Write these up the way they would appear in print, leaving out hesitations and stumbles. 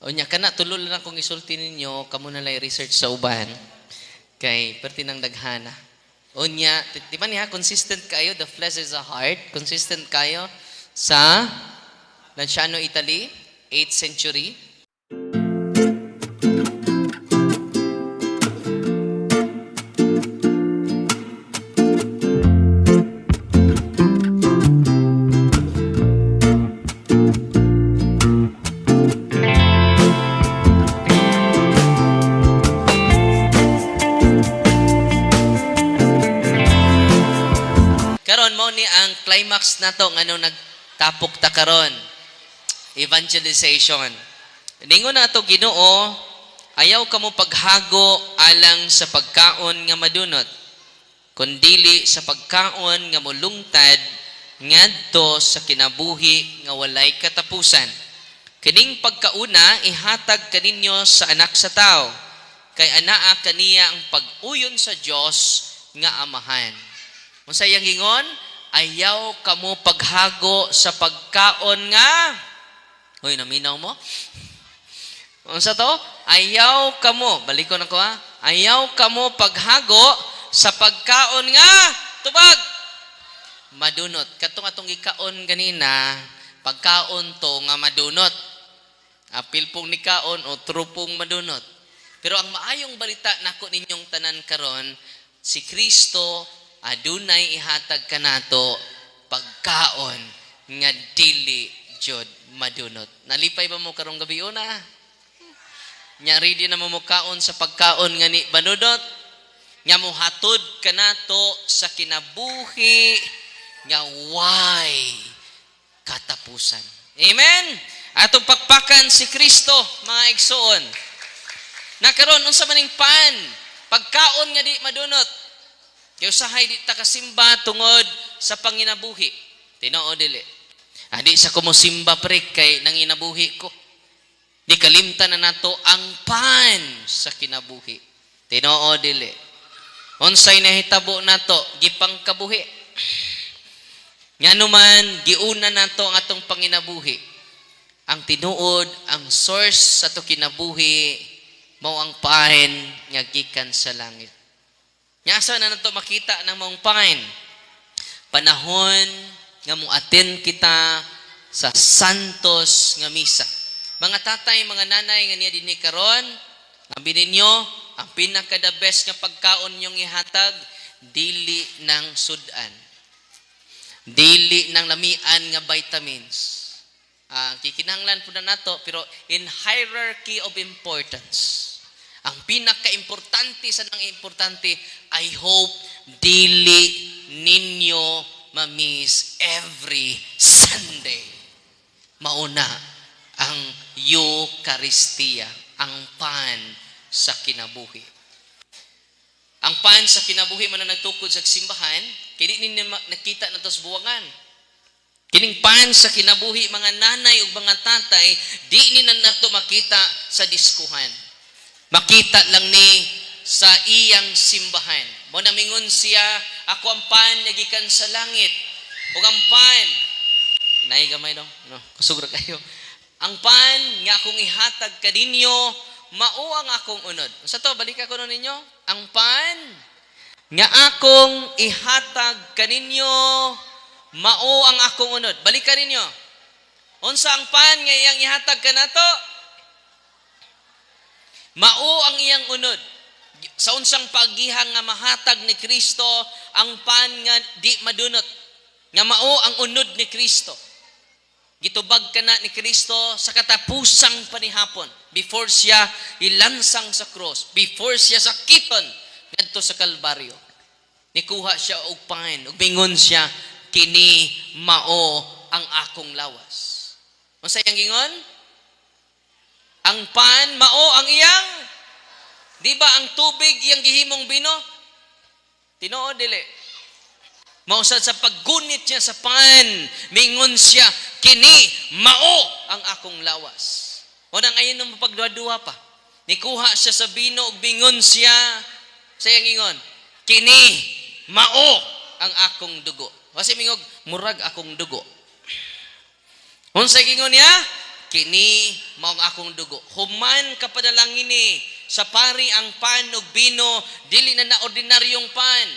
O nya kana tulo lang akong isulti ninyo, kamo na lay research sa uban. Kay perti ng daghana. O nya, di ba niya consistent kayo, the flesh is a heart, consistent kayo sa Lanciano, Italy, 8th century. Karon mo ni ang climax nato ngano nagtapok ta karon. Evangelization. Ningon na to Ginoo, ayaw kamo paghago alang sa pagkaon nga madunot, kundili sa pagkaon nga molungtad ngadto sa kinabuhi nga walay katapusan. Kining pagkauna ihatag kaninyo sa anak sa tao, kay anaa kaniya ang pag-uyon sa Dios nga Amahan. Unsay yang gingon? Ayaw kamo paghago sa pagkaon nga. Hoy, naminaw mo? Unsa to? Ayaw kamo, balikon ako ha. Ayaw kamo paghago sa pagkaon nga tubag madunot. Katong atong gikaon ganina, pagkaon to nga madunot. Apil pong nikaon o trupong madunot. Pero ang maayong balita nako ninyong tanan karon, si Kristo adunay ihatag kanato pagkaon nga dili jud madunot. Nalipay ba mo karong gabi una? Nya ready na mo mukaon sa pagkaon nga ni madunot? Nga mohatod kanato sa kinabuhi nga way katapusan. Amen. Atong pakpakan si Kristo, mga igsoon. Nakaron unsa maning pan? Pagkaon nga di madunot. Kaya usahay di ta kasimba tungod sa panginabuhi. Tinoo dili. Adi sa kumusimba pre kay nanginabuhi ko. Di kalimtan na nato ang pan sa kinabuhi. Tinoo dili. Unsay nahitabo nato gipang kabuhi. Nganuman giuna nato ang atong panginabuhi. Ang tinuod, ang source sa to kinabuhi mao ang pan nga gikan sa langit. Nyasa na nato makita ng maong pain. Panahon nga muaten kita sa santos nga misa. Mga tatay, mga nanay nga niya dinhi karon, sabi ninyo, ang pinaka-the best nga pagkaon nyong ihatag, dili ng sudan. Dili ng lamian nga vitamins. Kikinahanglan po na nato, pero in hierarchy of importance. Ang pinaka-importante sa nang importante, I hope dili ninyo ma-miss every Sunday. Mauna ang Eucharistia, ang pan sa kinabuhi. Ang pan sa kinabuhi man na nagtukod sa simbahan, kaya di ninyo nakita na ito sa buwangan. Kining pan sa kinabuhi, mga nanay o mga tatay, di nila na ito makita sa diskuhan. Makita lang ni sa iyang simbahan. Mo namingon siya, ako ang pan nagikan sa langit. Ug ang pan, inay gamay dong, no, kusugra kayo. Ang pan nga akong ihatag kaninyo, mao ang akong unod. Sa to, balik ako ninyo. Ang pan nga akong ihatag kaninyo, mao ang akong unod. Balik ka ninyo. Unsa ang pan nga iyang ihatag kanato? Mao ang iyang unod. Sa unsang paggihang nga mahatag ni Kristo, ang pan nga di madunot. Nga mao ang unod ni Kristo. Gitubag ka na ni Kristo sa katapusang panihapon. Before siya ilansang sa cross. Before siya sakiton ngadto sa Kalbaryo. Nikuha siya og pan. Ug bingon siya, kini mao ang akong lawas. Unsay ang gingon? Ang pan, mao ang iyang, di ba ang tubig iyang gihimong bino? Tinoo dili. Mausad sa paggunit niya sa pan, mingon siya, kini mao ang akong lawas. O nang ayon nang mapagduwa-duwa pa. Nikuha siya sa bino ug bingon siya sa iyang ingon, kini mao ang akong dugo. Kasi mingog, murag akong dugo. Unsay gingon niya? Kini mao ang akong dugo. Human kapadalangin ni sa pari ang pan ug bino, dili na ordinaryong pan,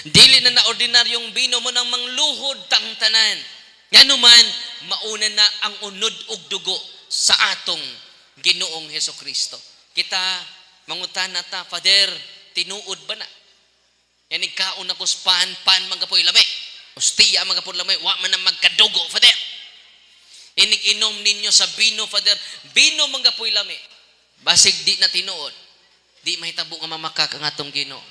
dili na ordinaryong bino mo nang mangluhod tang tanan. Nganuman mauna na ang unod ug dugo sa atong Ginoong Hesukristo. Kita mangutana ta, Father, tinuod ba na? Yan ikaon ako sa pan magapoy lami. Ostiya magapoy lami, wa man na magkadugo, Father. Inig-inom ninyo sa bino, Father. Bino magapoy lami. Basig di na tinuod. Di mahitabo nga mamakak ang atong Ginoo.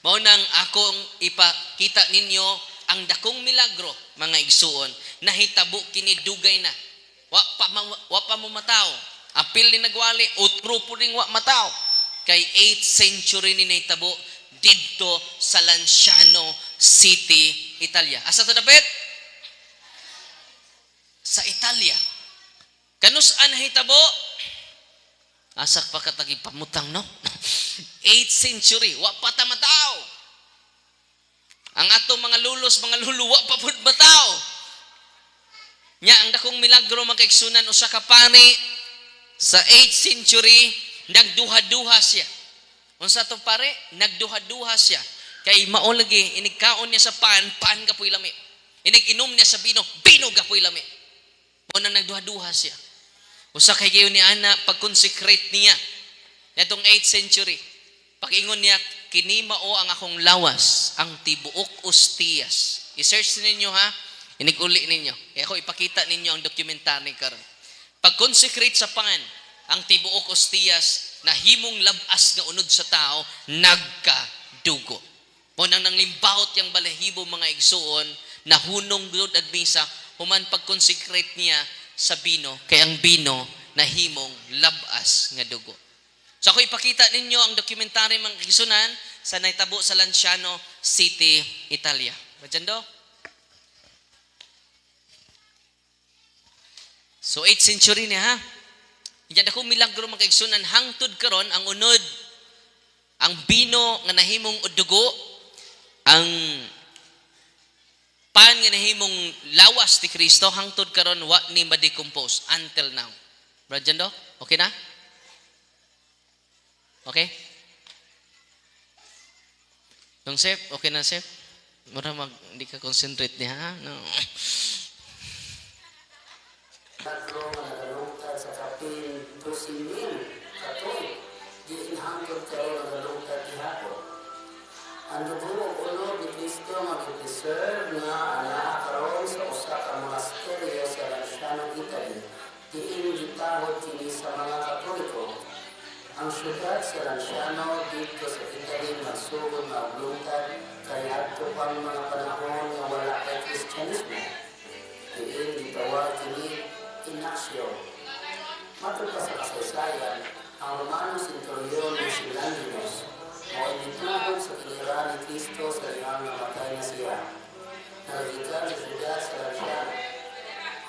Mao nang akong ipakita ninyo ang dakong milagro, mga igsuon, nahitabo kini dugay na. Wa pa mo mataw. Apil ni nagwali, utro po ring wa mataw. Kay 8th century ni nahitabo didto sa Lanciano City, Italia. Asa to dapit? Sa Italia. Kanus-an nahitabo? Asak pa katagi pamutang, no? 8th century, wa pa ta mataw. Ang atong mga lulos, mga lulu, wa pa pud mataw. Nya ang dakong milagro makaigsunan usa ka pari sa 8th century nagduha-duha siya. Unsa to pare? Nagduha-duha siya. Kay mao lagi inigkaon niya sa pan kapoy lami. Inig-inom niya sa bino kapoy lami. Mao nang nagduha-duha siya. Usa kay gayon ni ana pag-consecrate niya. Natong 8th century. Pag-ingon niya, kini mao ang akong lawas, ang tibuok ostiyas. I-search ninyo ha. Inig-uli ninyo. Kaya ako ipakita ninyo ang dokumentary karon. Pag-consecrate sa pan, ang tibuok ostiyas na himong labas nga unod sa tao, nagkadugo. Mo nang nanglimbahot yang balahibo mga igsuon, nahunong gud ag misa, human pag-consecrate niya sa bino, kay ang bino na himong labas nga dugo. So ako ipakita ninyo ang dokumentary mga igsunan sa nahitabo sa Lanciano City, Italia. Bajando? So 8th century niya ha. Yan ako milagro mga igsunan hangtod karon ang unod ang bino nga nahimong dugo, ang pan nga nahimong lawas ti Kristo hangtod karon wa ni ma-decompose until now. Brad do? Okay na? Okay? Yung Sep, okay na Sep? Mura hindi ka concentrate niya ha? No. Tatlo nga nagalungtad sa kapil 12,000 katoy. Diin hangtod kayo nagalungtad ihapon. Ang dugo ulo ni Kristo mag-preserve nga ana karon sa usa ka monasteryo sa Lanciano, Italy. Diin gitahod kini sa mga Katoliko. Ang syudad sa Lanciano dito sa Italy magsugod na oblungtad kay adto pang mga panahon nga wala kay Kristyanismo. Diin gitawag kini Ignacio. Matod pa sa kasaysayan, ang Romano Centurion ng si Longinus o inituhog sa kinira ni Kristo sa iyang namatay na siya. Nalagitan sa siyudad sa Lanciano.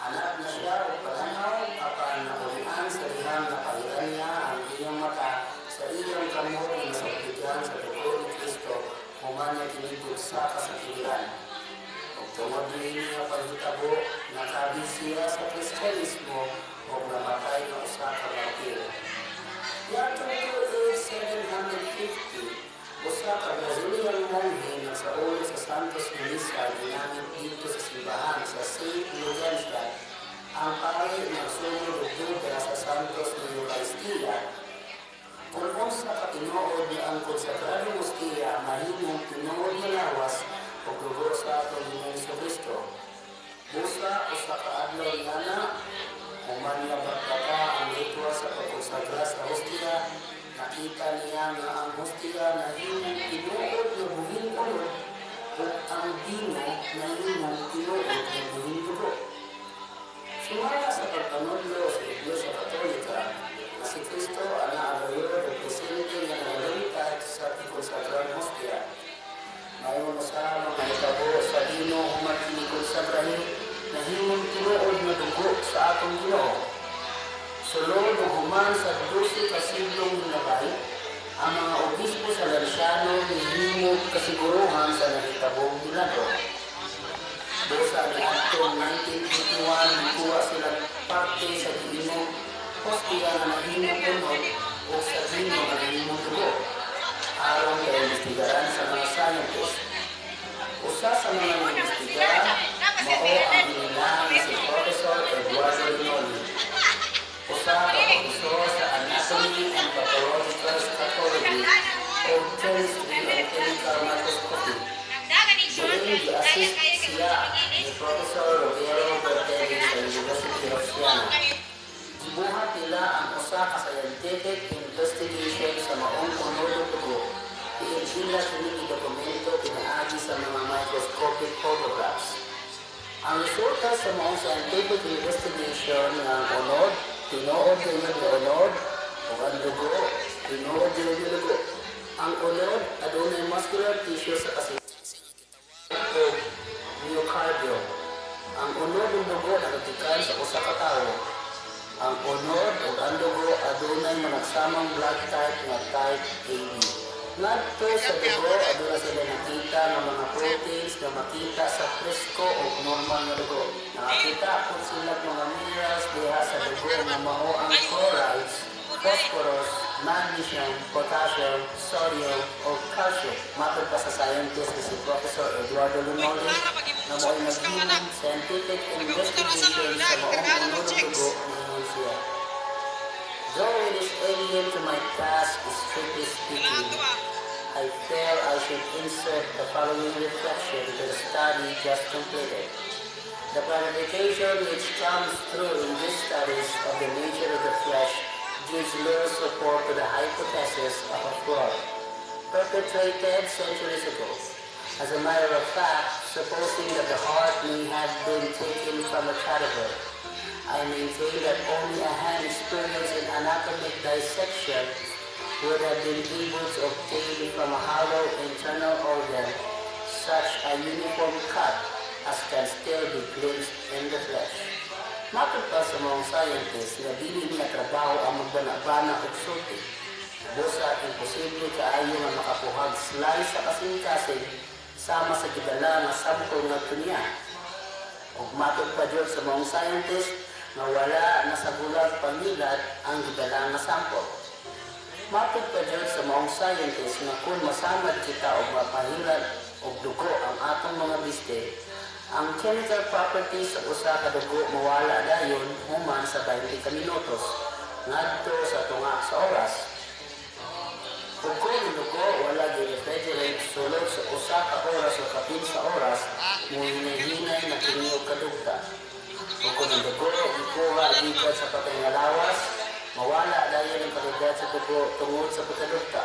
Hanap na siya o palanaw apan nakulian sa lihang nakahiran niya ang iyang mata sa iyang kamot na nasabitian sa dugo ni Kristo human niya kinibugsa ka sa kiliran. Tungod niya paghitabo, nakabis siya sa Kristyanismo o namatay ng usa ka martir. Yatong age 750, usa ka Brazilian monhe nagsauli sa Santos Misa ginamit dito sa simbahan sa St. Lugancia. Ang pare nagsunod og duda sa Santos ng Eucharistia. Kung unsa ka tinuod niya ang konsagrado Hostia, mahimong tinuod na lawas o dugo sa atong Ginoong Jesucristo. Busa o sa kaadlaw niya na, human niya bagtaka ang ritual sa pagkonsagra sa hostia, nakita niya nga ang hostia na himong tinuod na buhing ulo o ang bino na himong tinuod na buhing dugo. Sumala sa pagpanudlo sa Iglesia Katolika na si Kristo ang naagayon o presente nga nagalitat sa ikonsagrang hostia. Mayon sa mga itabo sa Dino human kinikonsagrahin na himong tinuod na dugo sa atong Ginoo. Sulod o human sa 12 ka siglong hinabay, ang mga obispo sa Lanciano himong kasiguruhan sa nahitabong milagro. Dosa ni atong 1981 kuha sila parte sa giinom hostia nga nahimong unod o sa vino nga nahimong dugo. Aron kay investigaran sa mga scientist. Usa sa mga investigaran mao ang inilahan si Professor Eduardo Linoli. Usa ka profesor sa Anatomy and Pathological Pathology o Chemistry and Chemical Microscopy. Diin gi-assist siya ni Professor Roberto Bertelli sa University of Siena. Gibuhat nila ang usa ka scientific investigation sa maong unod dugo. Diin sila kini dokumento pinaagi sa mga microscopic photographs. Ang resulta sa maong scientific investigation ng unod, tinuod niya ng unod, o ang dugo, tinuod niya ng dugo. Ang unod, adunay muscular tissue sa kasingasan o myocardium. Ang unod ng dugo nagatikan sa usa ka tawo. Ang unod o ang dugo adunay managsamang blood type nga type AB. Ngadto sa dugo aduna sila nakita nga mga proteins na makita sa presko o normal nga dugo. Nakakita kung sila mga minerals diha sa dugo nga mao ang chlorides, phosphorus, magnesium, potassium, sodium, o calcium. Matod pa sa scientist si Professor Eduardo Linoli na mo'y naghiling scientific investigation sa maong unod ng dugo ni siya. Though it is alien to my task, strictly speaking, I felt I should insert the following reflection to the study just completed. The clarification which comes through in these studies of the nature of the flesh gives little support to the hypothesis of a fraud perpetrated centuries ago. As a matter of fact, supposing that the heart may have been taken from a cadaver, I maintain that only a hand experienced in anatomic dissection would have been able to obtain from a hollow internal organ such a uniform cut as can still be glimpsed in the flesh. Matod pa sa mga scientists na dili niya trabaho ang magbana-bana o sulti. Busa imposible kaayo nga makapuhag slice sa kasing-kasing sama sa gidala nga sample nga niya. Ug matod pa jud sa mga scientists na wala na sa bulag pangilad ang gidala nga sample. Matod pa jud sa mga scientists na kung masamad kita og mapahilad og dugo ang atong mga biste, ang chemical properties sa usa ka dugo mawala dayon human sa 20 ka minutos ngadto sa tunga sa oras. Ug kung ang dugo wala gi-refrigerate sulod sa usa ka oras o kapin sa oras, muhinay-hinay na kini og kadugta. Ug kung ang dugo gikuha gikan sa patay nga lawas, mawala dayon ang kalidad sa dugo tungod sa pagkadugta.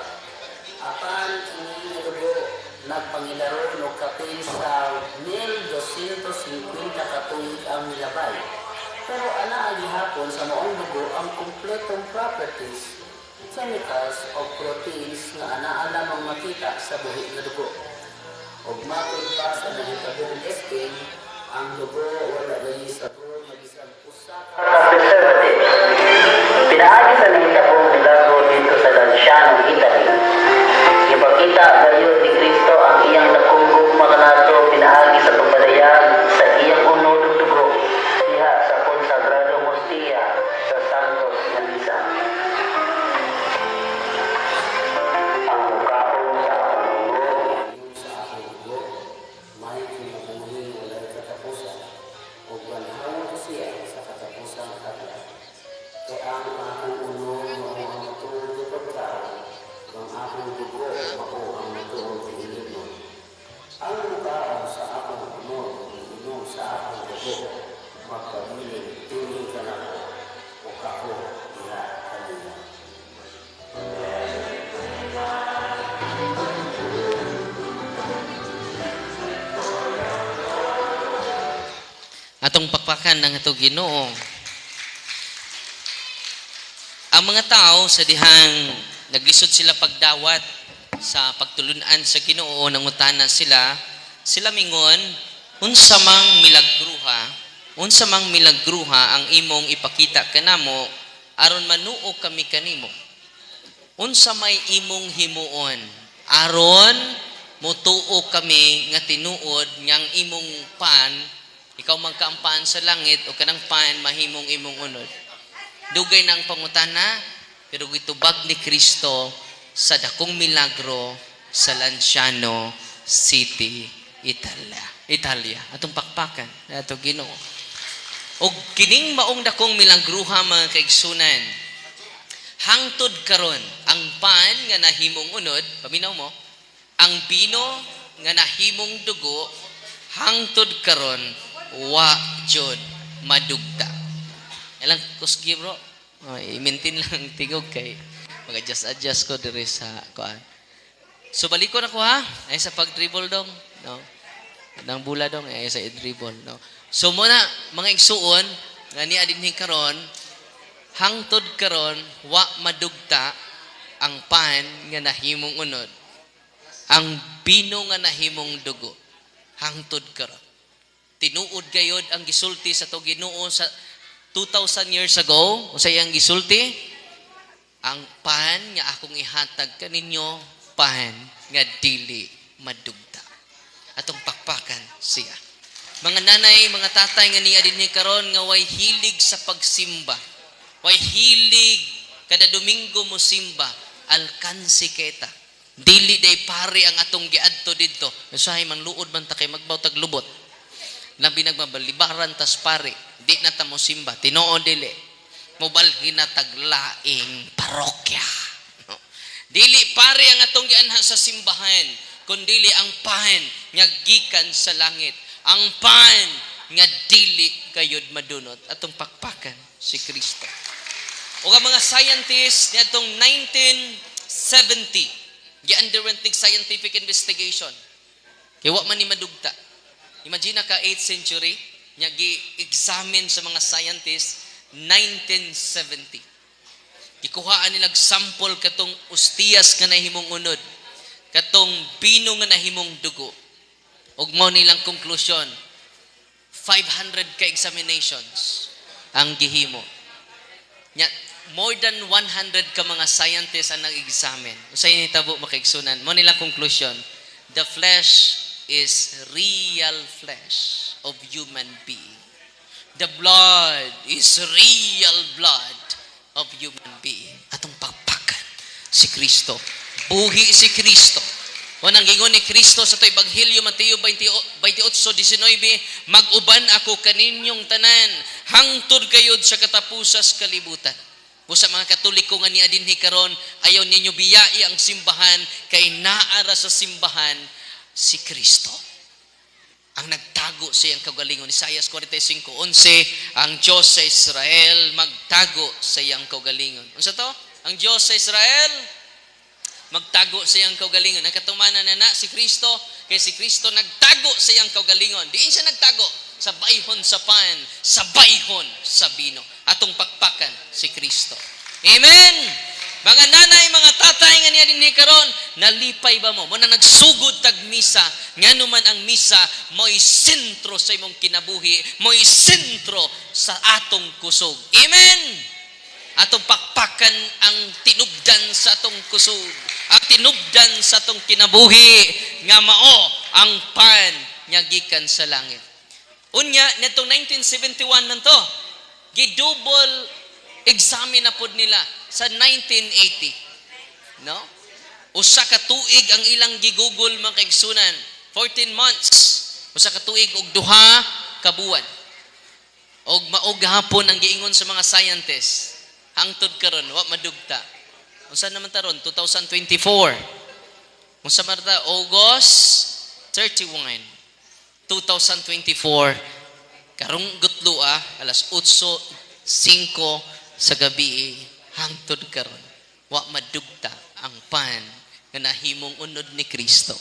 Apan kini nga dugo nagpangilaro no kapin sa 1,250 ka tuig ang milabay. Pero ana ang gihapon sa maong dugo ang kumpletong properties, chemicals o proteins nga anaa lamang makita sa buhi nga dugo. Ug matod pa sa nahitabong testing, ang dugo wala gali sa dugo magisag usa ka preservatives. Pinaagi sa nahitabong milagro dito sa Lanciano, Italy. Ipakita gayon ni Kristo ang iyang nakungkog makanato pinaagi sa pagpadayan sa iyang unod ng dugo diha sa Consagrado Hostia sa Santos nga Misa. Ang mukhaon sa akong unod sa akong dugo may kinabuhi walay katapusan ug banhaw ko siya sa katapusan kadlaw. Kaya ang akong unod mao ang matuod sa pagkaon, ang akong dugo mao ang matuod sa ilimnon. Ang mukhaon sa akong unod iinom sa akong dugo magpabilin dili ka na ko o kako diha kanina. Atong pakpakan ng ato Ginoo. Ang mga tao sa dihang naglisod sila pagdawat sa pagtulunan sa Ginoo nangutana sila mingon unsa mang milagruha ang imong ipakita kanamo aron manuo kami kanimo. Unsa may imong himuon aron motuo kami nga tinuod ngang imong pan ikaw magkaampaan sa langit o kanang pan mahimong imong unod. Dugay na ang pangutana, pero gitubag ni Kristo sa dakong milagro sa Lanciano City, Italia. Atong pakpakan, ato Ginoo. Og kining maong dakong milagruha mga kaigsunan, hangtod karon ang pan nga nahimong unod, paminaw mo, ang bino nga nahimong dugo, hangtod karon wa jud madugta. Ilang kusgi bro, i-maintain lang tingog kay mag-adjust ko diri sa kuan. So balikon ako ha, ay sa pag-dribble dong, no? Nang bula dong ay sa dribble, no? So muna mga igsuon nga ni adinhi karon, hangtod karon wa madugta ang pan nga nahimong unod, ang bino nga nahimong dugo, hangtod karon. Tinuod gayod ang gisulti sa to Ginoo sa 2,000 years ago. Unsay ang gisulti? Ang pan nga akong ihatag kaninyo, pan nga dili madugta. Atong pakpakan siya. Mga nanay, mga tatay nga niya dinhi karon nga way hilig sa pagsimba. Way hilig kada Domingo mo simba, alkansi kita. Dili day pare ang atong giadto didto. Usahay man luod man ta kay magbaw tag lubot. Labi nagmabalibaran tas pare, di na ta mo simba, tinuod dili. Mobalhin na taglaing parokya. No? Dili pare ang atong gianha sa simbahan, kundili ang pan nga gikan sa langit. Ang pan nga dili gayud madunot. Atong pakpakan si Kristo. O ang mga scientists niadtong 1970, gi-underwent ning scientific investigation. Kaya wa man ni madugta. Imagine ka 8th century, niya gi-examine sa mga scientists 1970. Gikuhaan nilang sample katong ustiyas nga nahimong unod, katong bino nga nahimong dugo. Ug mao nilang conclusion, 500 ka examinations ang gihimo. Nya more than 100 ka mga scientists ang nag-examine. Unsay nitabo makaigsunan? Mao nilang conclusion, the flesh is real flesh of human being. The blood is real blood of human being. Atong pagpakan si Kristo. Buhi si Kristo. Wanang gingon ni Kristo sa to'y Ebanghelyo Mateo 28:19, mag-uban ako kaninyong tanan, hangtod kayod sa katapusas kalibutan. Busa mga Katoliko nga ni adinhi karon, ayaw ninyo biyai ang simbahan kay naara sa simbahan si Kristo. Ang nagtago sa iyang kaugalingon. Isaias 45:11, ang Diyos sa Israel magtago sa iyang kaugalingon. Unsa to? Ang Diyos sa Israel magtago sa iyang kaugalingon. Ang katumanan na si Kristo, kay si Kristo nagtago sa iyang kaugalingon. Diin siya nagtago sa bayhon sa pan, sa bayhon sa bino. Atong pakpakan si Kristo. Amen. Mga nanay, mga tatay nga niya dinhi karon, nalipay ba mo? Mo na nagsugod tag misa, ngano man ang misa mo'y sentro sa imong kinabuhi, mo'y sentro sa atong kusog. Amen. Atong pakpakan ang tinubdan sa atong kusog, ang tinubdan sa atong kinabuhi nga mao ang pan nga gikan sa langit. Unya nitong 1971 man to, gidouble examine na pod nila sa 1980. No? Usa ka tuig ang ilang gigugol mga kaigsunan. 14 months. Usa ka tuig og duha ka buwan. Og maog hapon ang giingon sa mga scientists. Hangtod karon wa madugta. Unsa naman taron 2024. Unsa man ta August 31, 2024. Karong gutlua alas 8:05 sa gabi, hangtod karon wa madugta ang pan nga nahimong unod ni Kristo.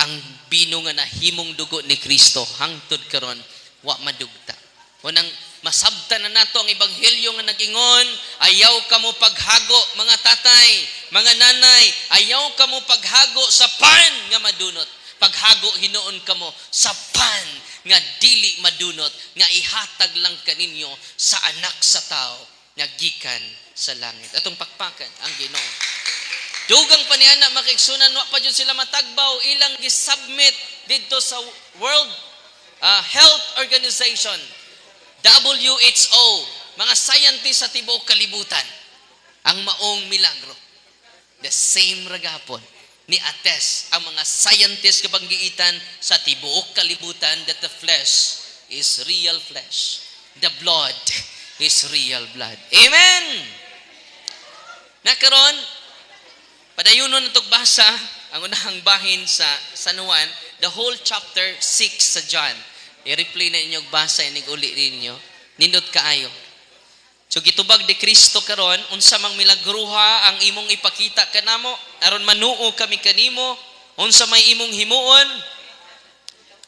Ang bino nga nahimong dugo ni Kristo, hangtod karon wa madugta. Unang masabtan na nato ang ebanghelyo nga nagingon, ayaw kamo paghago mga tatay, mga nanay, ayaw kamo paghago sa pan nga madunot. Paghago hinuon kamo sa pan nga dili madunot, nga ihatag lang kaninyo sa anak sa tao nga gikan sa langit. Atong pakpakan ang Ginoo. Dugang paniana makigsunan, wa pa jud sila matagbaw, ilang gisubmit didto sa World Health Organization, WHO, mga scientist sa tibuok kalibutan ang maong milagro. The same ragapon ni attest ang mga scientist kapag giitan sa tibuok kalibutan that the flesh is real flesh. The blood is real blood. Amen! Nakaron, padayunon natog basa ang unahang bahin sa San Juan, the whole chapter 6 sa John. I-replay na inyong basa, inig-uli ninyo. Nindot kaayo. So gitubag di Kristo karon, unsa mang milagruha ang imong ipakita kanamo, aron manuo kami kanimo, unsa may imong himuon,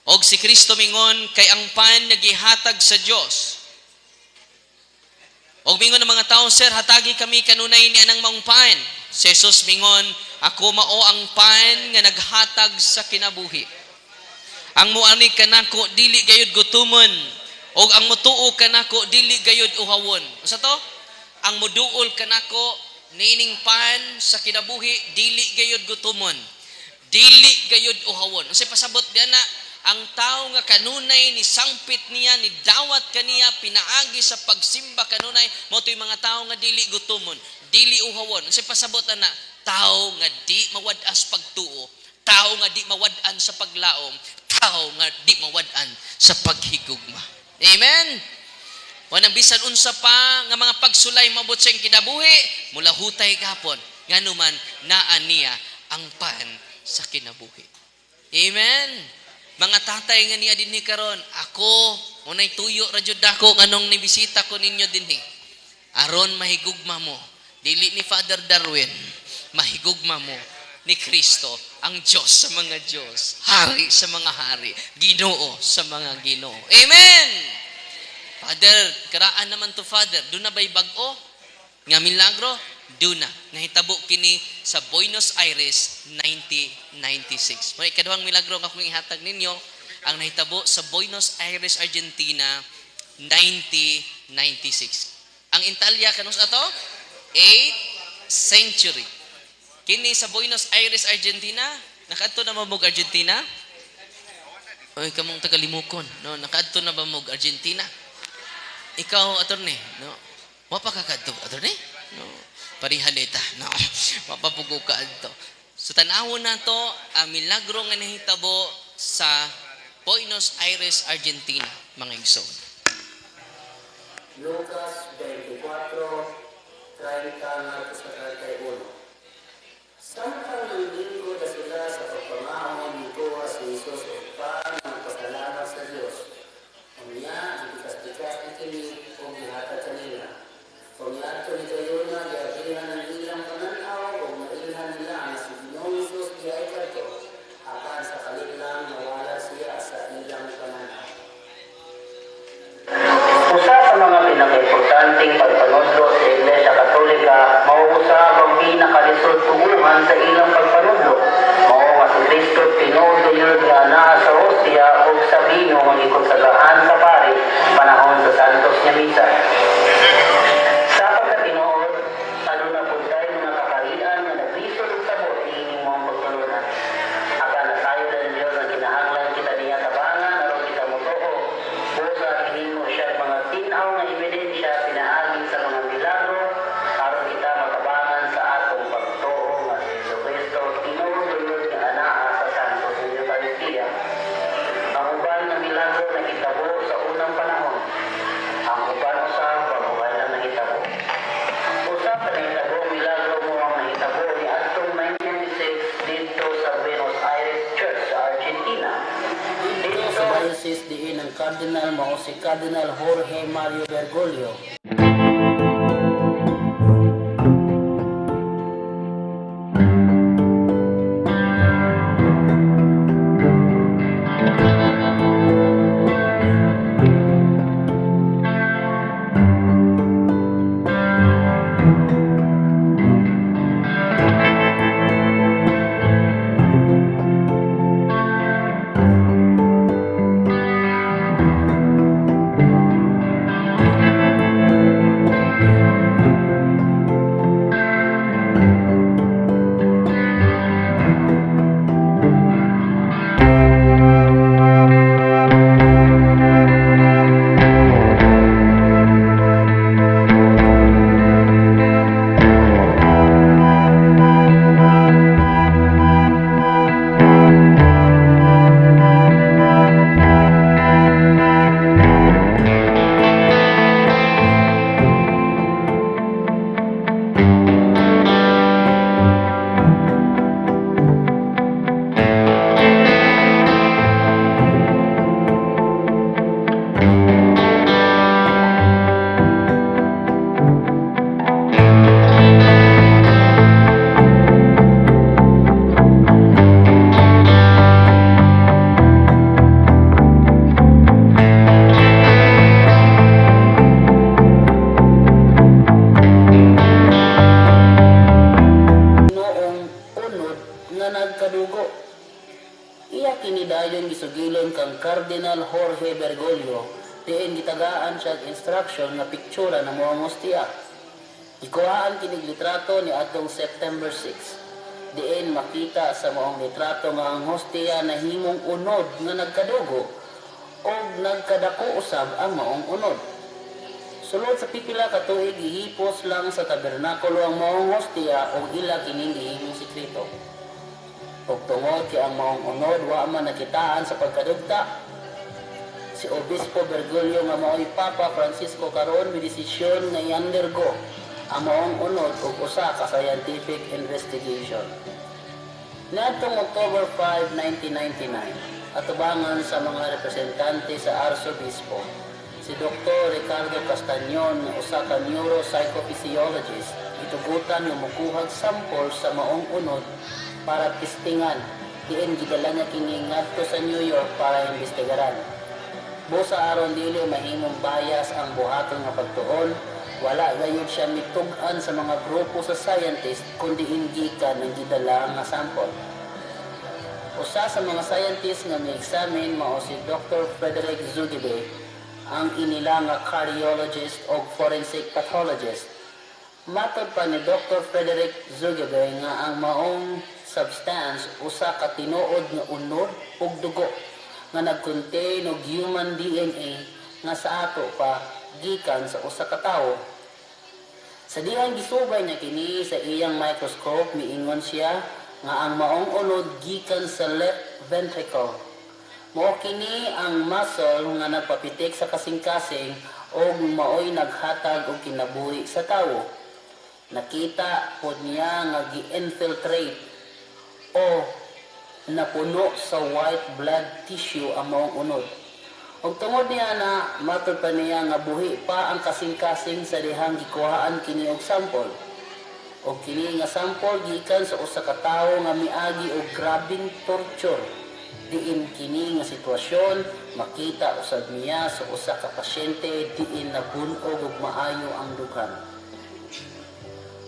og si Kristo mingon kay ang pan nagihatag sa Dios. Og mingon ng mga tao, sir, hatagi kami kanunay ni anang maong pan. Si Jesus mingon, ako mao ang pan nga naghatag sa kinabuhi. Ang muani kanako dili gayud gutumon, og ang mutuo kanako dili gayud uhawon. Usa to? Ang muduol kanako nining pan sa kinabuhi dili gayud gutumon, dili gayud uhawon. Unsay pasabot diana? Ang tao nga kanunay ni sangpit niya, ni dawat kaniya, pinaagi sa pagsimba kanunay, mo to'y mga tao nga dili gutumon, dili uhawon. Unsay pasabot ana? Tao nga di mawad-as pagtuo, tao nga di mawad-an sa paglaom, tao nga di mawad-an sa paghigugma. Amen? Wanang bisan unsa pa nga mga pagsulay mabot sa kinabuhi, mula hutay gapon, nganuman naa niya ang pan sa kinabuhi. Amen? Mga tatay nga niya dinhi karon, ako unay tuyo ra jud dako nganong nibisita ko ninyo dinhi. Aron mahigugma mo, dili ni Father Darwin, mahigugma mo ni Kristo, ang Diyos sa mga Diyos, hari sa mga hari, Ginoo sa mga Ginoo. Amen! Father, karaan naman to Father, doon na ba'y bag-o? Nga milagro? Doon na. Nahitabo kini sa Buenos Aires, 1996. May ikaduhang milagro nga kung ihatag ninyo, ang nahitabo sa Buenos Aires, Argentina, 1996. Ang Italia, kanus ato? 8th century. Kini sa Buenos Aires, Argentina, nakaadto na mabog Argentina? Oy, kamong tagalimukon, no? Nakaadto na ba mabog Argentina? Ikaw, attorney, no? Wapa ka kadto, attorney? No. Parihalita, no? Mapapugo ka adto. So tanawon na to ang milagro nga nahitabo sa Buenos Aires, Argentina, mga igsoon. Lucas 24:30-31. Samtang ng linggo na sila sa pagpamahon ni Kuha si Jesus upang magpasalamat sa Diyos. Unya, ikas-ikas ikini o gihatag kanila. Unya, ito ni kayo na giabihan ng ilang pananaw o mailhan nila na si Ginoong Jesus di ay kato, akan sa kanilang nawala siya sa ilang pananaw. Usa sa mga pinaka-importanteng pagpanudlo sa Iglesia Katolika, mauusab ang pinakalisod tuguhan sa ilang pagpanudlo. Mao nga si Kristo tinuod nga naa sa hostia o sa bino nga gikonsagahan sa pari panahon sa Santos nga Misa. Sa pagkatinuod, aduna pud tayo mga kakarian nga naglisod og sabot ining mga pagtulunan. Akan nasayo ng Diyos ang kinahanglan kita niya tabangan aron kita motuo. Busa hinimo siya mga tinaw nga ebidensya pinaagi sa mga milagro aron kita matabangan sa atong pagtuo nga si Jesucristo tinuod nga anaa sa Santos nga Eucharistia. Ang uban nga milagro na hitabo sa unang panahon. Ang uban usab babuhay na nahitabo. Usab sa nahitabo milagro mo ang nahitabo ni atong 1996 dito sa Buenos Aires Church sa Argentina. Dito sa diocese diin ng Cardinal mao si Cardinal Jorge Mario Bergoglio. kang Cardinal Jorge Bergoglio, diin gitagaan siya instruction nga piktura ng mga hostya. Ikuhaan kinig litrato ni atong September 6. Diin makita sa maong litrato nga ang hostya na himong unod nga nagkadugo o nagkadako usab ang maong unod. Sulod sa pipila ka tuig gihipos lang sa tabernakulo ang maong hostya o ila kining gihimong sikreto. Ug tungod kay ang maong unod wa man nakitaan sa pagkadugta, si Obispo Bergoglio nga mao'y Papa Francisco karon may desisyon nga i-undergo ang maong unod ug usa ka scientific investigation. Niadtong October 5, 1999, atubangan sa mga representante sa Arsobispo, si Dr. Ricardo Castañon, usa ka neuropsychophysiologist, itugutan nga mokuhag sample sa maong unod para testingan. Diin gidala niya kini ngadto sa New York para imbestigaran. Busa aron dili mahimong bias ang buhaton nga pagtuon, wala gayud siya mitug-an sa mga grupo sa scientist kundi gikan ng gidala nga sample. Usa sa mga scientist nga mi-examine mao si Dr. Frederick Zugebe, ang inila nga cardiologist o forensic pathologist. Matod pa ni Dr. Frederick Zugebe nga ang maong substance usa ka tinuod nga unod ug dugo nga nag-contain og human DNA nga sa ato pa gikan sa usa ka tawo. Sa dihang gisubay niya kini sa iyang microscope, miingon siya nga ang maong unod gikan sa left ventricle. Mao kini ang muscle nga nagpapitik sa kasing-kasing o maoy naghatag og kinabuhi sa tawo. Nakita pod niya nga gi-infiltrate o napuno sa white blood tissue ang maong unod. Og tungod niya na matod pa niya nga buhi pa ang kasing-kasing sa dihang gikuhaan kini og sample. Og kini nga sample gikan sa usa ka tawo nga miagi og grabing torture. Diin kini nga sitwasyon makita usab niya sa usa ka pasyente diin nabunog og maayo ang dughan.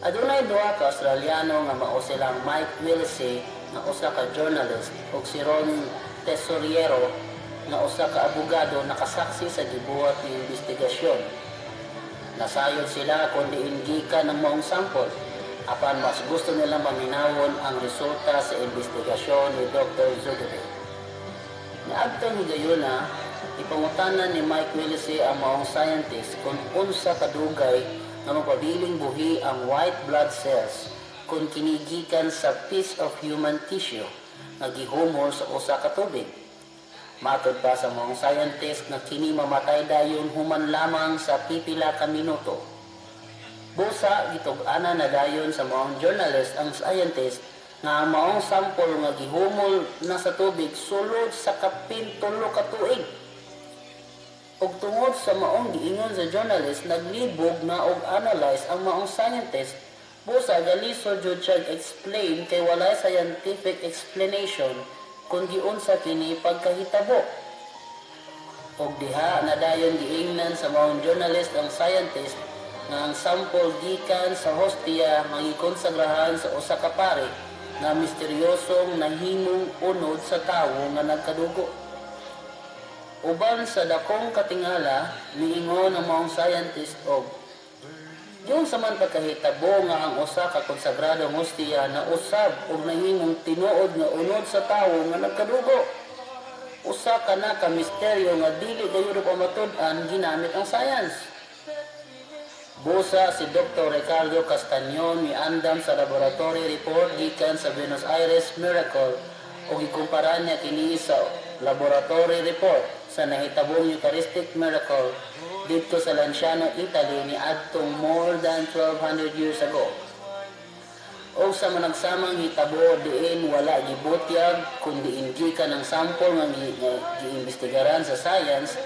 Adunay duha ka Australiano nga mao silang Mike Willsey nga usa ka journalist ug si Ron Tesoriero nga usa ka abogado nakasaksi sa gibuhat ng investigasyon. Nasayod sila kung diin gikan ng maong sample, apan mas gusto nilang paminawon ang resulta sa investigasyon ni Dr. Zugebe. Niadtong higayuna, ipangutanan ni Mike Willsey ang maong scientist kung unsa kadugay nga magpabiling buhi ang white blood cells kung kinigikan sa piece of human tissue nga gihumol sa usa ka tubig. Matod pa sa mga scientist na kini mamatay dayon human lamang sa pipila ka minuto. Busa gitug-ana na dayon sa mga journalist ang scientist nga ang maong sample nga gihumol na sa tubig sulod sa kapin 3 ka tuig. Og tungod sa maong giingon sa journalist, naglibog na og analyze ang maong scientist. Busa galisod jud siya explain kay walay scientific explanation kung giunsa kini pagkahitabo. Og diha na dayon giingnan sa maong journalist ang scientist nga ang sample gikan sa hostya nga gikonsagrahan sa usa ka pari nga misteryosong nahimong unod sa tawo nga nagkadugo. Uban sa dakong katingala, miingon ang maong scientist og yung saman pagkahitabo nga ang usa ka konsagradong hostya na usab og nahimong tinuod nga unod sa tawo nga nagkadugo. Usa ka na ka misteryo nga dili gayud pa matud-an ginamit ang science. Busa si Dr. Ricardo Castañon miandam sa laboratory report gikan sa Buenos Aires Miracle o gikumpara niya kini sa laboratory report sa nahitabong Eucharistic Miracle dito sa Lanciano, Italy ni adtong more than 1200 years ago. O sa managsamang hitabo diin wala gibutyag kundi gikan ng sample nga giimbestigaran sa science,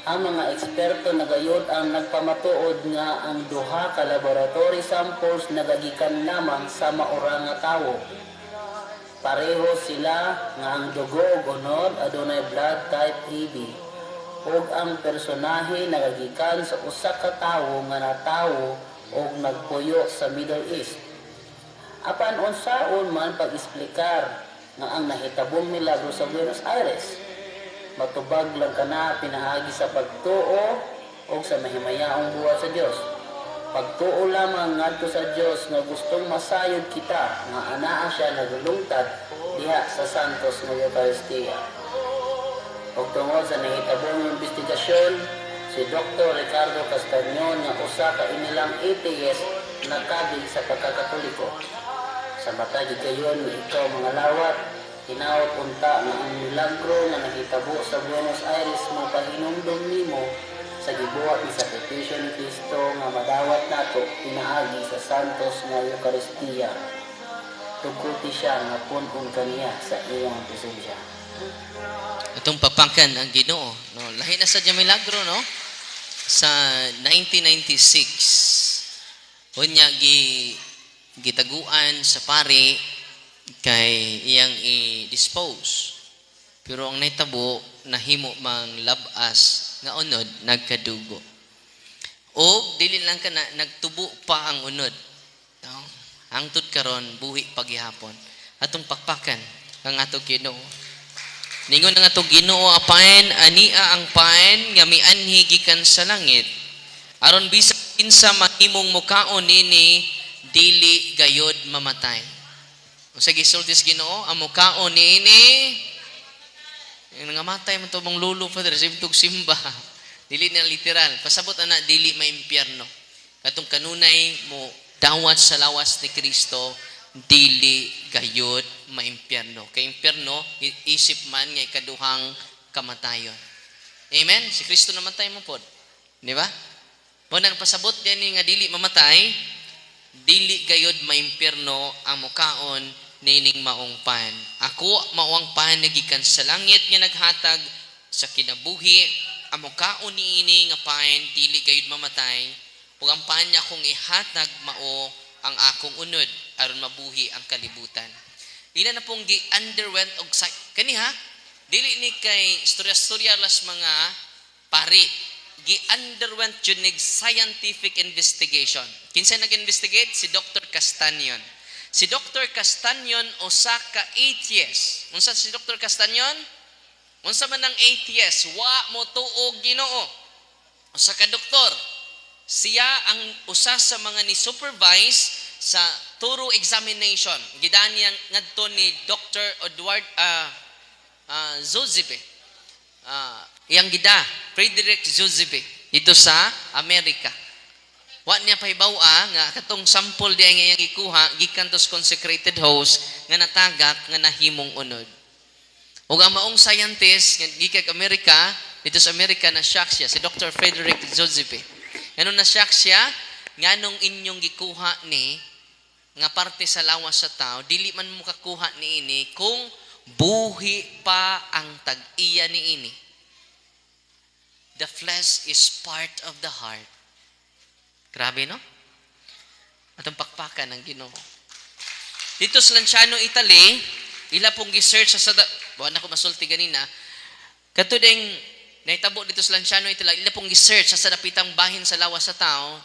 ang mga eksperto nagayod ang nagpamatuod nga ang duha ka laboratory samples nagagikan lamang sa maura nga tawo. Pareho sila nga ang dugo ug unod adunay blood type AB ug ang personahe nagagikan sa usa ka tawo nga natawo ug nagpuyo sa Middle East. Apan unsaon man pag-esplikar nga ang nahitabong milagro sa Buenos Aires. matubag lang kana pinaagi sa pagtuo o sa mahimayaong buhat sa Dios. Pagtuo lamang ngadto sa Dios nga gustong masayod kita nga anaa siya nagulungtad diha sa santos nga Eucharistia. Ug tungod sa nahitabong investigasyon, si Dr. Ricardo Castañon nga usa ka inilang atheist nagkabig sa pagkakatoliko. Sa matagi kayon ni ikaw mga lawat, tinawag unta nga ang milagro nga nakitabo sa Buenos Aires mo pahinumdum nimo sa gibuhat ni sakripisyo ni Kristo nga madawat nato pinaagi sa santos nga Eucharistia. Tuguti siya nga punon kaniya sa iyang presensya. Itong papakan ang Ginoo, no? Lahi na sa milagro, no? Sa 1996, unya gitaguan sa pari kay iyang i-dispose. Pero ang naitabo nahimo mang labas nga unod nagkadugo. O dili lang ka na nagtubo pa ang unod. No? Hangtod karon buhi paghihapon. Atong pakpakan ang ato Ginoo. Ningon nga ato Ginoo apain ania ang pain nga mianhi gikan sa langit. Aron bisan kinsa mahimong mukaon nini dili gayod mamatay. Usa gisultis Ginoo ang mukaon nini nga matay man to mong lulo Father simtog simba. Dili na literal. Pasabot ana dili maimpyerno. Katong kanunay mo dawat sa lawas ni Kristo dili gayud maimpyerno. Kay impyerno isip man nga ikaduhang kamatayon. Amen. Si Kristo namatay mo pod. Di ba? Mo nang pasabot din nga dili mamatay, dili gayud maimpyerno ang mukaon nining maong pan. Ako maong pan nagikan sa langit nga naghatag sa kinabuhi. Ang mukaon niini nga pan dili gayud mamatay. Ug ang pan niya akong ihatag mao ang akong unod aron mabuhi ang kalibutan. Ila na pong gi-underwent og kani ha, dili ni kay istorya-istorya las mga pari. Gi-underwent yun nig scientific investigation. Kinsa nag-investigate? Si Dr. Castañon. Si Dr. Castañon usa ka atheist. Unsa si Dr. Castañon? Unsa man ang atheist? Wa mo tuog Ginoo. Usa ka doktor. Siya ang usa sa mga ni supervise sa thorough examination. Gidaan niya ngadto ni Dr. Edward Zozibe. Iyang gida, Frederick Zozibe, dito sa Amerika. Wa niya pahibaw-a nga katong sample diay nga iyang ikuha gikan to sa consecrated host nga natagak nga nahimong unod. Ug ang maong scientist nga gikan Amerika, dito sa Amerika na shock siya si Dr. Frederick Zozibe. Ano na shock siya nganong inyong gikuha ni nga parte sa lawas sa tao dili man mo kakuha niini kung buhi pa ang tag-iya niini. The flesh is part of the heart. Grabe, no? Atong pakpakan ng Ginoo. Dito sa Lanciano, Italy, ila pong gi-search sa buwan ako masulti ganina. Katudeng nahitabo dito sa Lanciano, Italy, ila pong gi-search sa dapitang bahin sa lawas sa tao.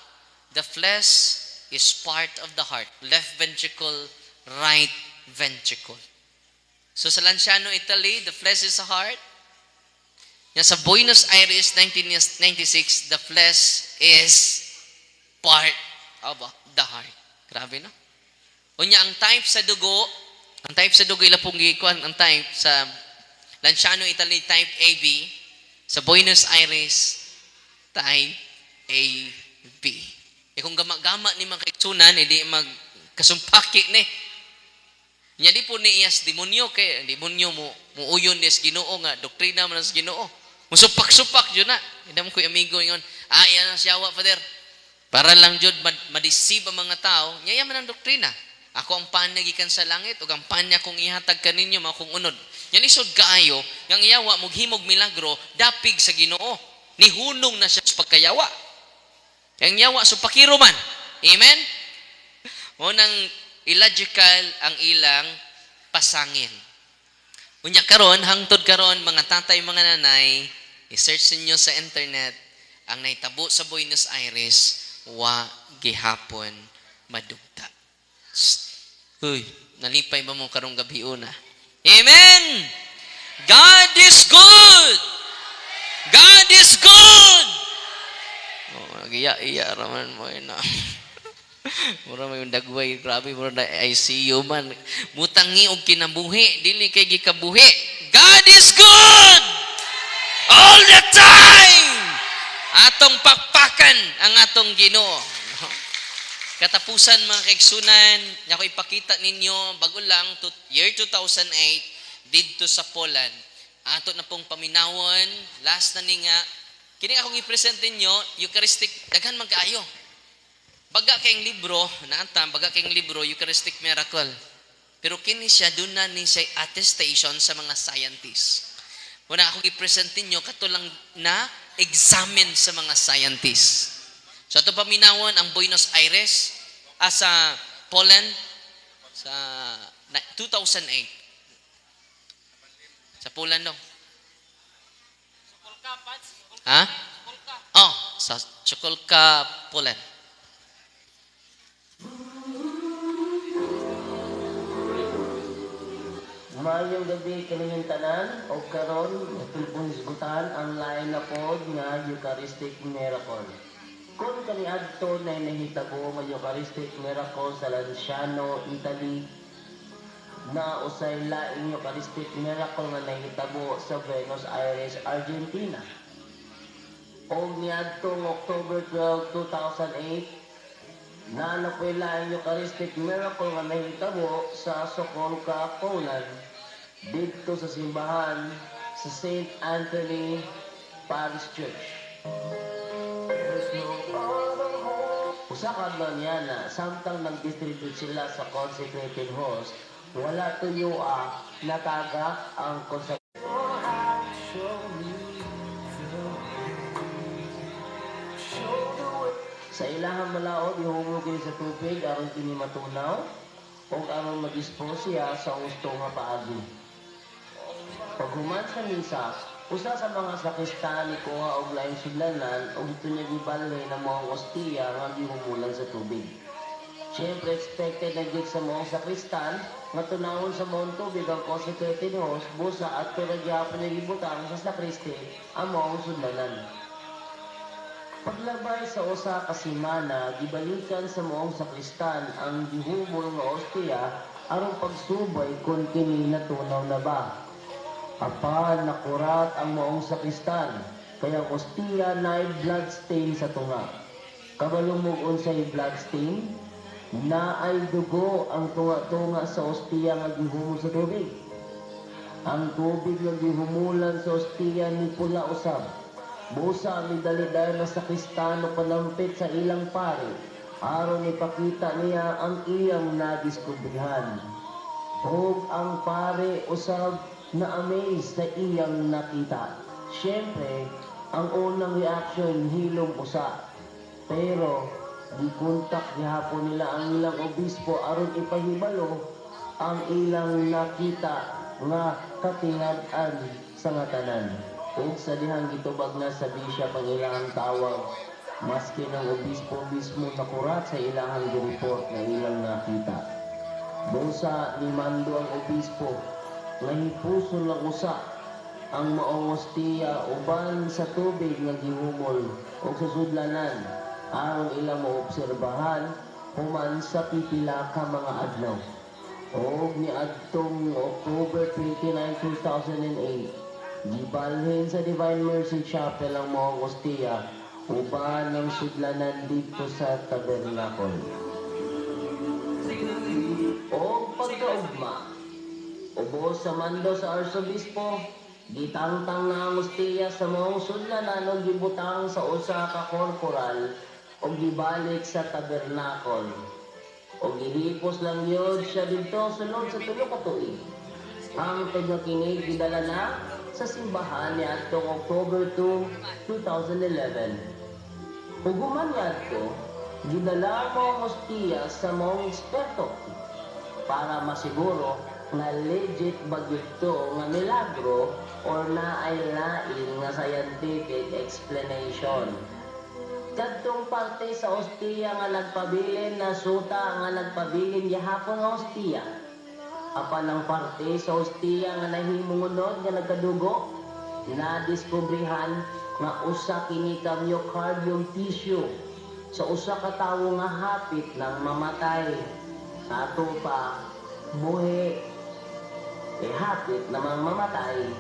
The flesh is part of the heart. Left ventricle, right ventricle. So sa Lanciano, Italy, the flesh is the heart. Yan sa Buenos Aires, 1996, the flesh is part of the heart. Grabe, no? Unya, ang type sa dugo ila pong gikuan, ang type sa Lanciano, Italy, type AB. Sa Buenos Aires, type AB. Kung gama-gama ni mga kaigsunan, hindi magkasumpaki ni. Nya di po ni iyas demonyo kay demonyo mo muuyon des Ginoo nga doktrina man sa Ginoo. Musupak-supak jud na. Hindi mo ko amigo ingon, yan ang siyawa Father. Para lang jud madisib ang mga tao, nya man ang doktrina. Ako ang panagikan sa langit ug ang panya kong ihatag kaninyo mao kong unod. Yan isod kaayo nga iyawa moghimog milagro dapig sa Ginoo. Nihunong na siya sa pagkayawa. Yang yawa so pakiro man. Amen. Unang illogical ang ilang pasangin. Unya karon hangtod karon mga tatay mga nanay, i-search niyo sa internet ang nahitabo sa Buenos Aires wa gihapon madugta. Uy, nalipay ba mo karong gabi una? Amen. God is good. God is good. Oh, iya raman mo na. Mura may dagway, grabe mura na ICU man. Mutangi og kinabuhi, dili kay gikabuhi. God is good all the time. Atong pakpakan ang atong Ginoo. Katapusan mga kaigsunan, ako ipakita ninyo bago lang year 2008 didto sa Poland. Ato na pong paminawon, last na ni nga kini akong i-present ninyo, Eucharistic daghan man kaayo. Baga kayong libro, naatam, baga kayong libro, Eucharistic Miracle. Pero kini siya, doon na ni siya attestation sa mga scientists. Muna akong i-present ninyo, kato lang na examine sa mga scientists. So ito paminawon ang Buenos Aires, sa Poland, sa 2008. Sa Poland daw. Ha? Oh, sa Chokolka, Poland. Mayong gabi kaninyong tanan o karon natulpong isgutan ang lain na pod nga Eucharistic Miracle. Kung kaniadto na nahitabo nga Eucharistic Miracle sa Lanciano, Italy, na usay laing Eucharistic Miracle nga nahitabo sa Buenos Aires, Argentina. O niadtong October 12, 2008, na napoy laing Eucharistic Miracle nga nahitabo sa Sokolka, Poland, dito sa simbahan sa St. Anthony Parish Church. Usa kadlaw niya na samtang nag-distribute sila sa consecrated host, wala tuyo nataga ang consecrated. Sa ilahang malaod, ihumugin sa tubig aron kini matunaw o aron mag-dispose siya sa gusto nga paagi. Paghuman sa misa, usa sa mga sakristan ni kuha og laing sudlanan og ito niya gibalhin ang mga ostiya nga gihumulan sa tubig. Siyempre, expected na gid sa mga sakristan nga tunawon sa mga tubig ang consecrated host busa at turagyapan niya gibutang sa sakristi ang mga sudlanan. Paglabay sa usa ka semana, gibalikan sa moong sakristan ang gihumol nga ostiya aron pagsubay kung kini natunaw na ba. Apan nakurat ang moong sakristan, kaya ostiya naay blood stain sa tunga. Kabalumog unsay blood stain, naay dugo ang tunga-tunga sa ostiya nga gihumol sa tubig. Ang tubig nga gihumulan sa ostiya ni pula usab. Busa mi dali-dali na sakristan o panampit sa ilang pari, aron ipakita niya ang iyang nadiskubrihan. Ug ang pari usab na-amaze sa iyang nakita. Siyempre, ang unang reaction hilom usa. Pero, gikontak gihapon nila ang ilang obispo aron ipahibalo ang ilang nakita nga katingad-an sa nga tanan. Ug sa dihang gitubag na sa bishop ang ilang tawag, maski ng obispo mismo nakurat sa ilang report na ilang nakita. Busa ni mando ang obispo nga hipuson lang usa ang maong ostiya uban sa tubig nga gihumol o sa sudlanan aron ilang maobserbahan human sa pipila ka mga adlaw. O niadtong October 29, 2008, gibalhin sa Divine Mercy Chapel ang maong ostiya uban ng sudlanan dito sa Tabernacle. O pagkaugma, ubos sa mando sa arsobispo, gitangtang na ang ostiya sa maong sudlanan o gibutang sa usa ka korporal o gibalik sa tabernacle. O gihipos lang yun siya dito sunod sa tulo ka tuig. Ang tagakinig gidala na sa simbahan ni atong October 2, 2011. Huguman yadto, gidala mo ang ostiya sa maong eksperto para masiguro nga legit ba ito nga milagro or naay lain nga scientific explanation. Kadtong parte sa ostiya nga nagpabilin na suta nga nagpabilin gihapon nga ostiya. Apan ang parte sa ostiya nga nahimungunod nga nagkadugo, nadiskubrihan nga usa kini ka myocardium tissue sa usa ka tawo nga hapit ng mamatay. Sa ato pa, buhi, hapit namang mamatay.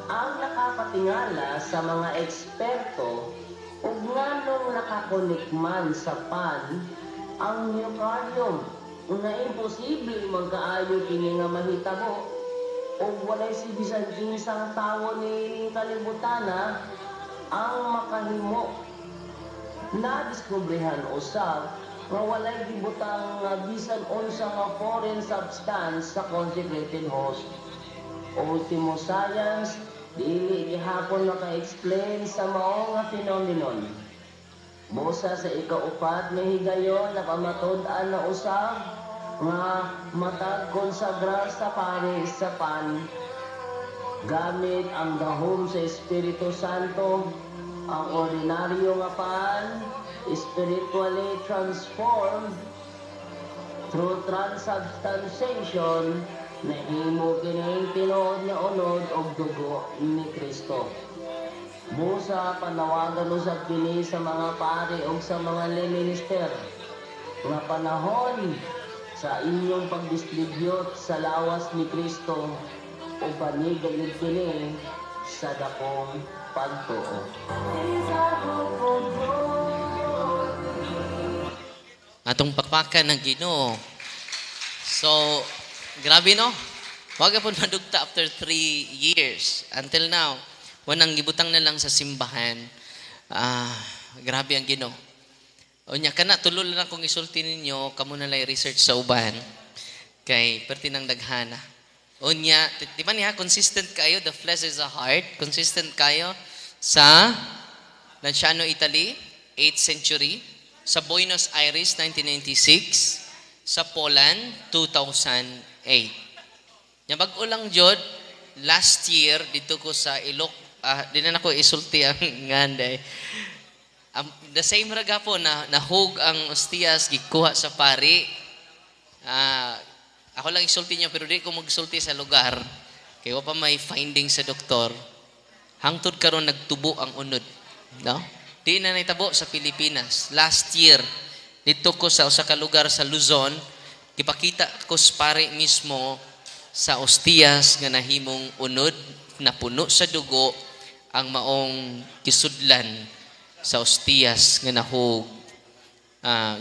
Ang nakapatingala sa mga eksperto ug nganong nakakonikman sa pan ang myocardium na imposible magkaayo kini nga mahitabo ug walay si bisan kinsang tawo ni kalibutana ang makahimo. Nadiskubrehan usab nga walay gibutang nga bisan unsa nga foreign substance sa consecrated host. Ultimo science, dili gihapon maka-explain sa mao nga phenomenon. Busa sa ikaupat nga higayon na pamatud-an na usab nga matag konsagra sa pari sa pan gamit ang dahom sa Espiritu Santo. Ang ordinaryo nga pan spiritually transformed through transubstantiation na himo kining tinuod nga unod og dugo ni Kristo. Busa panawagan usab kini sa mga pari ug sa mga lay minister nga panahon sa inyong pagdistribute sa lawas ni Kristo o panigagid kini sa dakong pagtuo. Atong pakpakan ng Ginoo. So, grabe no? Wag po madugta after 3 years. Until now, wanang gibutang na lang sa simbahan. Grabe ang Ginoo. Unya kana tulo lang kung isulti ninyo, kamo na lay research sa uban kay perti ng daghana. Unya, di ba niya consistent kayo, the flesh is a heart, consistent kayo sa Lanciano, Italy, 8th century, sa Buenos Aires 1996, sa Poland 2008. Nya bag-o lang jud last year dito ko sa Ilok, di na ako isulti ang nganday. The same raga po na nahug ang ostiyas gikuha sa pari. Ako lang isulti niya pero di ko magsulti sa lugar. Kaya pa may finding sa doktor. Hangtod karon nagtubo ang unod. No? Di na naitabo sa Pilipinas. Last year, dito ko sa usa ka lugar sa Luzon, ipakita ko sa pari mismo sa ostiyas nga nahimong unod na puno sa dugo ang maong kisudlan sa ostiyas nga nahug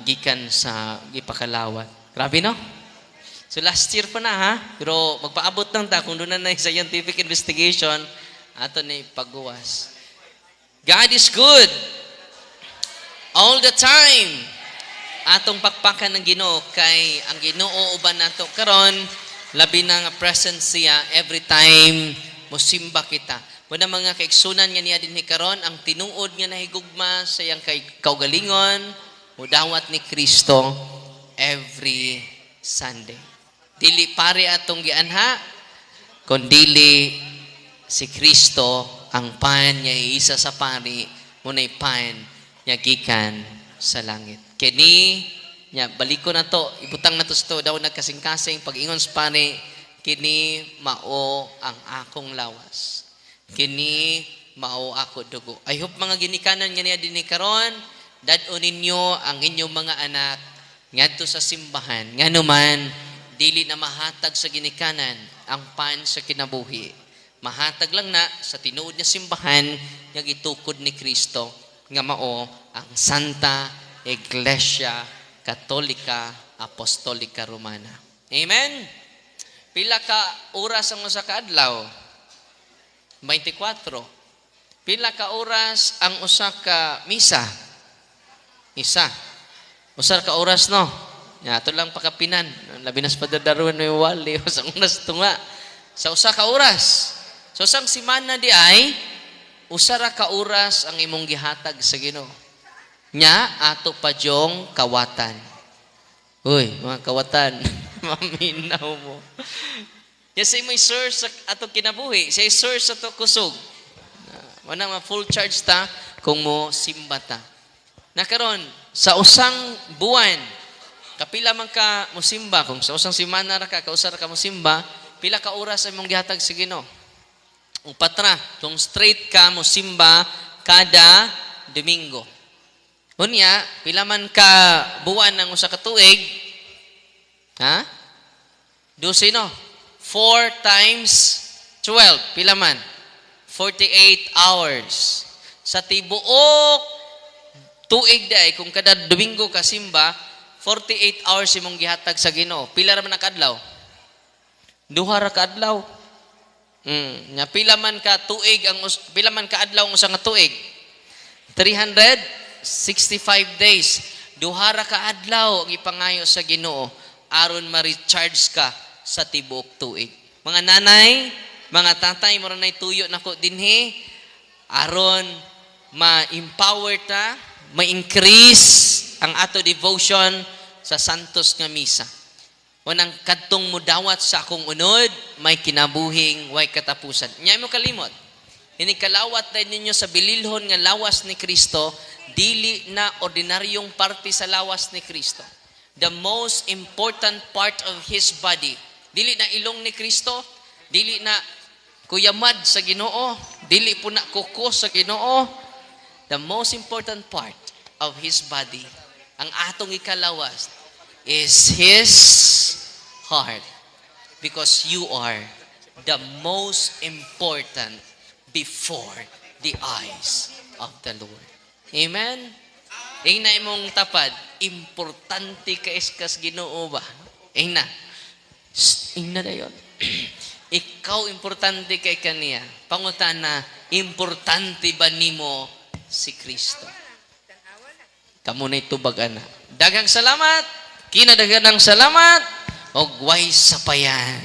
gikan sa gipakalawat. Grabe no? So last year pa na ha, pero magpaabot lang ta kung doon na scientific investigation ato na ipagguwas. God is good all the time. Atong pakpakan ng Ginoo kay ang Ginoo uban nato karon labi na nga presence siya every time mosimba kita. Muna mga kaigsunan nga niya dinhi karon ang tinuod nga nahigugma sa iyang kaugalingon mudawat ni Kristo every Sunday. Dili pare atong gianha kundili si Kristo ang pan niya isa sa pari munay pan niya gikan sa langit. Kini nya baliko na to ibutang na to sto daw nagkasing-kasing pag-ingon sa pari kini mao ang akong lawas. Kini mao ako dugo. I hope mga ginikanan nga niya dinhi karon dad-on ninyo ang inyong mga anak ngadto sa simbahan nganuman dili na mahatag sa ginikanan ang pan sa kinabuhi. Mahatag lang na sa tinuod nga simbahan nga gitukod ni Kristo nga mao ang Santa Iglesia Katolika Apostolika Romana. Amen. Pila ka oras ang usa ka adlaw? 24. Pila ka oras ang usa ka misa? Isa. Usa ka oras no. Ya, ato lang pakapinan. Labi na sa padadaruan may wali sa unas tunga. Sa usa ka oras. So sang semana di ay usa ra ka oras ang imong gihatag sa Ginoo. Nya ato pa jong kawatan. Uy, mga kawatan, maminaw mo. Yes, may source sa ato kinabuhi. Say source sa ato kusog. Wala nga full charge ta kung mo simba ta. Nakaron sa usang buwan kapila man ka musimba, kung sa usang simana ra ka, kausar ka musimba, pila ka oras ay mong gihatag sa Ginoo? Upat ra, kung straight ka musimba kada Domingo. Unya, pila man ka buwan ng usa ka tuig, ha? 12 no? 4 times 12, pila man? 48 hours. Sa tibuok tuig day, kung kada Domingo ka simba, 48 hours imong gihatag sa Ginoo. Pila ra man ka adlaw? Duha ra ka adlaw. Nya pila man ka tuig pila man ka adlaw ang usa nga tuig? 365 days. Duha ra ka adlaw ang ipangayo sa Ginoo aron ma-recharge ka sa tibuok tuig. Mga nanay, mga tatay, mo nay tuyo nako dinhi aron ma-empower ta, ma-increase ang ato devotion sa santos nga misa. Unang kadtong mudawat sa akong unod, may kinabuhing, way katapusan. Nya mo kalimot. Inikalawat din ninyo sa bililhon nga lawas ni Kristo, dili na ordinaryong parte sa lawas ni Kristo. The most important part of His body. Dili na ilong ni Kristo, dili na kuyamad sa Ginoo, dili po na kuko sa Ginoo. The most important part of His body, ang atong ikalawas, is His heart. Because you are the most important before the eyes of the Lord. Amen? Ina imong tapad, importante ka iskas Ginoo ba? Ina. Ina dayon. Ikaw importante kay kaniya. Pangutana, importante ba nimo si Kristo? Kamo na itubag ana. Daghang salamat, kinadaghang salamat, og way sapayan.